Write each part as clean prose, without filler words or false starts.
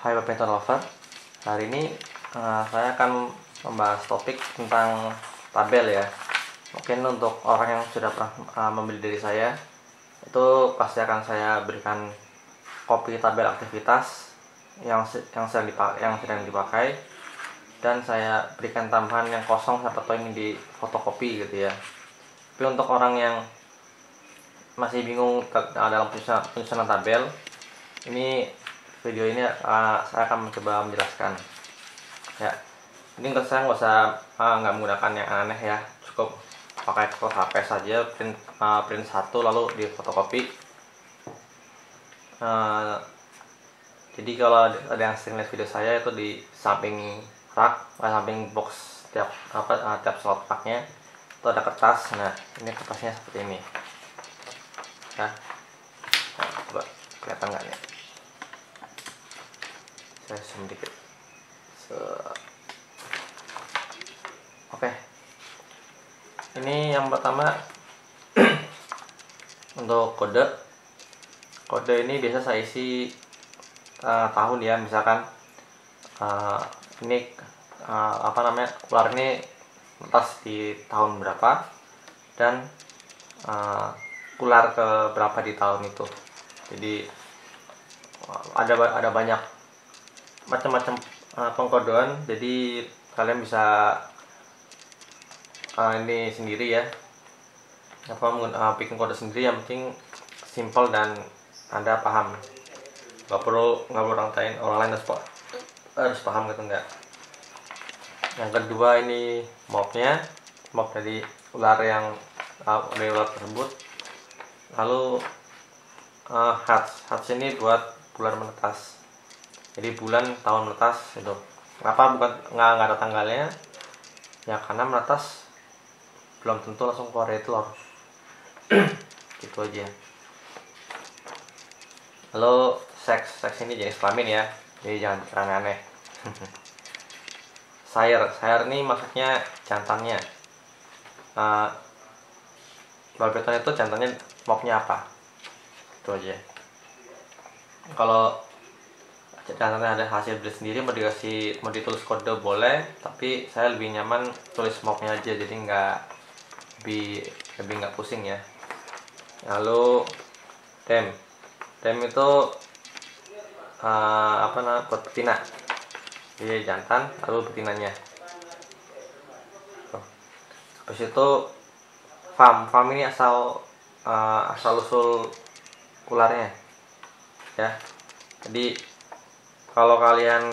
Hai badminton lover, hari ini saya akan membahas topik tentang tabel ya. Mungkin untuk orang yang sudah pernah membeli dari saya, itu pasti akan saya berikan kopi tabel aktivitas yang sedang dipakai, dan saya berikan tambahan yang kosong siapa tahu ingin di fotokopi gitu ya. Tapi untuk orang yang masih bingung dalam penyusunan tabel, ini video ini saya akan mencoba menjelaskan ya. Ini saya nggak menggunakan yang aneh ya, cukup pakai kertas HP saja, print satu lalu di fotokopi. Jadi kalau ada yang sering lihat video saya, itu di samping rak, samping box tiap slot raknya itu ada kertas. Nah, ini kertasnya seperti ini ya. Nah, coba kelihatan nggak nih? Saya zoom dikit. Oke. Ini yang pertama untuk kode ini biasa saya isi tahun ya, misalkan ini ular ini menetas di tahun berapa, dan ular ke berapa di tahun itu. Jadi ada banyak macam-macam pengkodean, jadi kalian bisa ini sendiri ya, bikin kode sendiri. Yang penting simple dan Anda paham, nggak perlu orang lain harus paham gitu, enggak. Yang kedua, ini mob dari ular tersebut. Lalu hatch ini buat bulan menetas, jadi bulan tahun menetas itu. Kenapa nggak ada tanggalnya ya? Karena menetas belum tentu langsung keluar dari telur. Gitu aja. Lalu seks ini jenis kelamin ya, jadi jangan pikir aneh-aneh. Sire ini maksudnya jantannya. Badminton itu jantannya mobnya apa, itu aja. Kalau jantannya ada hasil beli sendiri, mau ditulis kode boleh, tapi saya lebih nyaman tulis mobnya aja, jadi lebih nggak pusing ya. Lalu tem itu buat betina, jadi jantan lalu betinanya. Habis itu farm ini asal usul ularnya ya. Jadi kalau kalian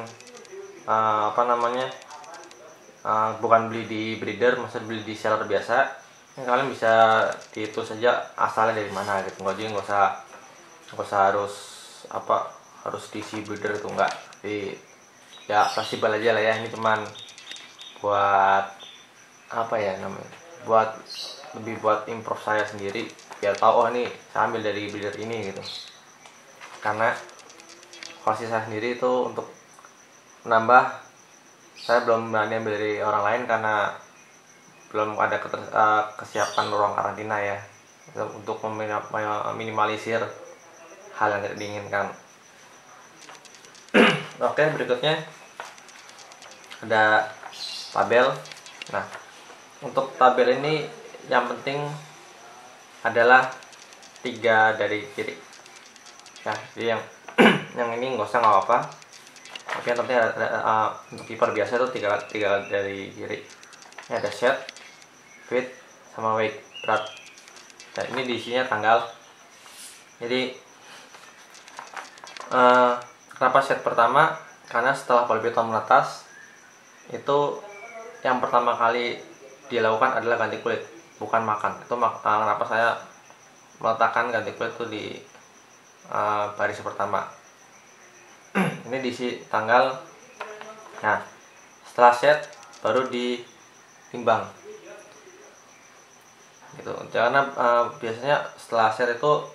bukan beli di breeder, maksud beli di seller biasa, kalian bisa dihitung saja asalnya dari mana gitu. Nggak usah harus diisi breeder itu, enggak. Jadi ya fleksibel aja lah ya. Ini cuman buat buat improve saya sendiri, biar tahu ini saya ambil dari breeder ini gitu. Karena kalau saya sendiri itu untuk menambah, saya belum berani ambil dari orang lain karena belum ada kesiapan ruang karantina ya, untuk meminimalisir hal yang tidak diinginkan. Oke, berikutnya ada tabel. Nah, untuk tabel ini yang penting adalah 3 dari kiri ya. Jadi yang ini nggak usah, nggak apa-apa. Oke, nanti ada untuk kiper biasa itu 3 dari kiri. Ini ada set, width, sama weight, berat. Dan ini diisinya tanggal. Jadi kenapa set pertama? Karena setelah badminton menetas itu yang pertama kali dilakukan adalah ganti kulit, bukan makan. Itu kenapa saya meletakkan ganti kulit itu di baris pertama. Ini diisi tanggal. Nah, setelah set baru ditimbang gitu. Karena biasanya setelah set itu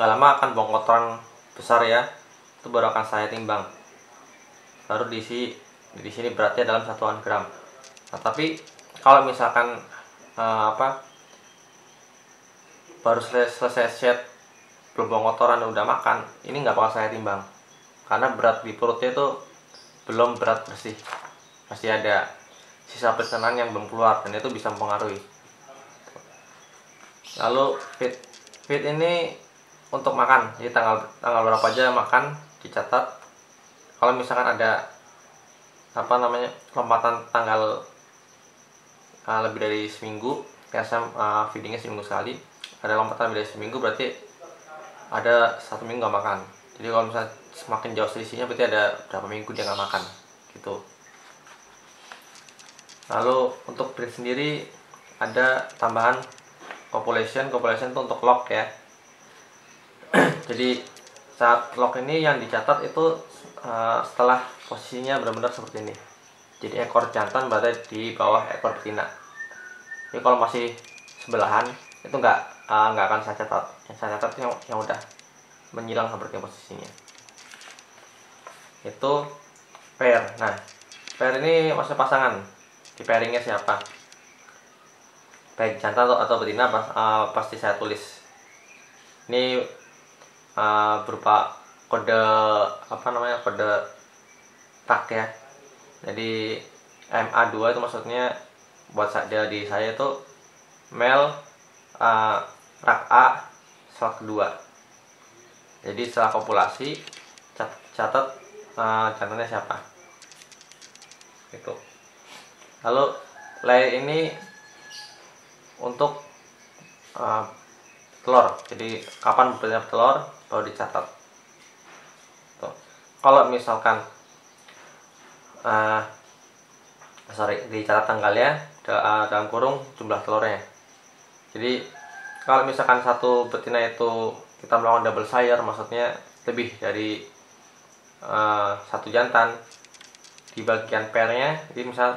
gak lama akan buang kotoran besar ya, itu baru akan saya timbang, baru diisi di sini beratnya dalam satuan gram. Nah, tapi kalau misalkan baru selesai set, belum buang kotoran, udah makan, ini nggak bakal saya timbang. karena berat di perutnya itu belum berat bersih, masih ada sisa pencernaan yang belum keluar, dan itu bisa mempengaruhi. Lalu fit ini untuk makan, jadi tanggal berapa aja makan dicatat. Kalau misalkan ada lompatan tanggal lebih dari seminggu, saya feedingnya seminggu sekali, ada lompatan lebih dari seminggu berarti ada 1 minggu nggak makan. Jadi kalau misalnya semakin jauh selisihnya berarti ada berapa minggu dia nggak makan gitu. Lalu untuk breed sendiri ada tambahan copulation itu untuk lock ya. Jadi saat lock ini yang dicatat itu setelah posisinya benar-benar seperti ini. Jadi ekor jantan berada di bawah ekor betina. Jadi kalau masih sebelahan itu nggak akan saya catat. Yang saya catat yang udah menyilang seperti posisinya. Itu pair. Nah, pair ini maksudnya pasangan. Di pairingnya siapa? Baik jantan atau betina pasti saya tulis. Ini berupa kode kode tag ya. Jadi MA2 itu maksudnya buat di saya itu male rak A slot kedua. Jadi setelah kopulasi catat jantannya siapa. Itu. Lalu layer ini untuk telur. Jadi kapan bertelur telur baru dicatat. Tuh. Kalau misalkan dicatat tanggalnya dalam kurung jumlah telurnya. Jadi kalau misalkan satu betina itu kita melakukan double sire, maksudnya lebih dari satu jantan di bagian pairnya, jadi misal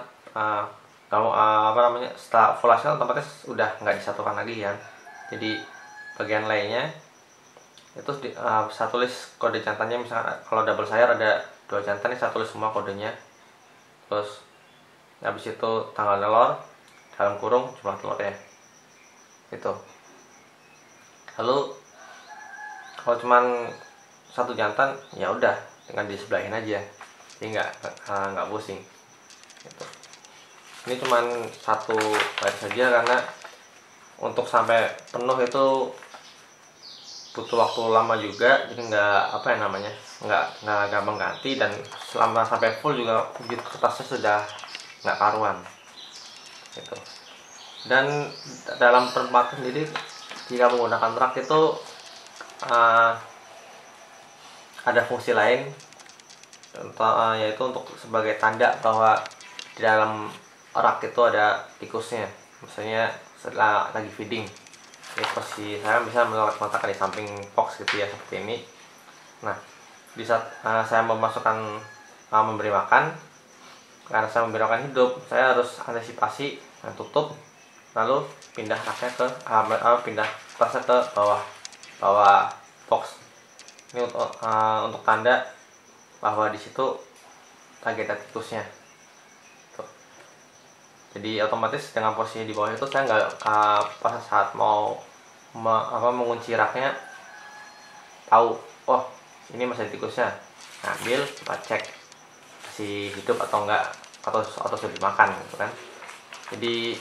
setelah ovulasi otomatis udah nggak disatukan lagi kan. Jadi bagian lainnya itu saya tulis kode jantannya. Misalkan kalau double sire ada 2 jantan, saya tulis semua kodenya. Terus habis itu tanggal telur dalam kurung jumlah telurnya itu. Lalu kalau cuman satu jantan ya udah dengan disebelahin aja, jadi nggak pusing gitu. Ini cuman satu baris saja karena untuk sampai penuh itu butuh waktu lama juga, jadi nggak gampang ganti, dan selama sampai full juga begitu kertasnya sudah nggak karuan gitu. Dan dalam penempakan sendiri jika menggunakan rak itu ada fungsi lain, yaitu untuk sebagai tanda bahwa di dalam rak itu ada tikusnya. Misalnya setelah lagi feeding, ya posisi saya bisa meletakkan di samping box gitu ya, seperti ini. Nah, di saat saya memasukkan memberi makan, karena saya memberi makan hidup, saya harus antisipasi dan tutup, lalu pindah raknya pindah tasnya ke bawah box. Ini untuk tanda bahwa di situ lagi ada tikusnya. Tuh. Jadi otomatis dengan posisi di bawah itu saya nggak pas saat mau mengunci raknya tahu, oh ini masih ada tikusnya, ngambil kita cek masih hidup atau enggak, atau sudah dimakan gitu kan. Jadi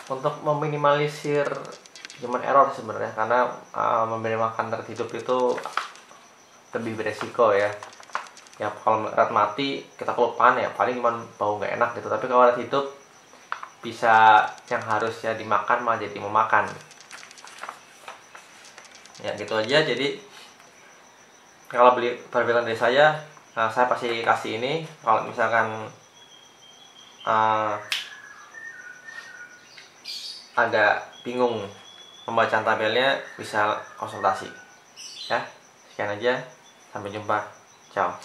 untuk meminimalisir human error sebenarnya, karena memberi makan terhidup itu lebih beresiko ya. Ya kalau rat mati kita kelupaan ya paling cuma bau nggak enak gitu, tapi kalau rat hidup bisa yang harusnya dimakan malah jadi memakan. Ya gitu aja. Jadi kalau beli perbedaan dari saya pasti kasih ini. Kalau misalkan agak bingung pembacaan tabelnya, bisa konsultasi ya. Sekian aja, sampai jumpa, ciao.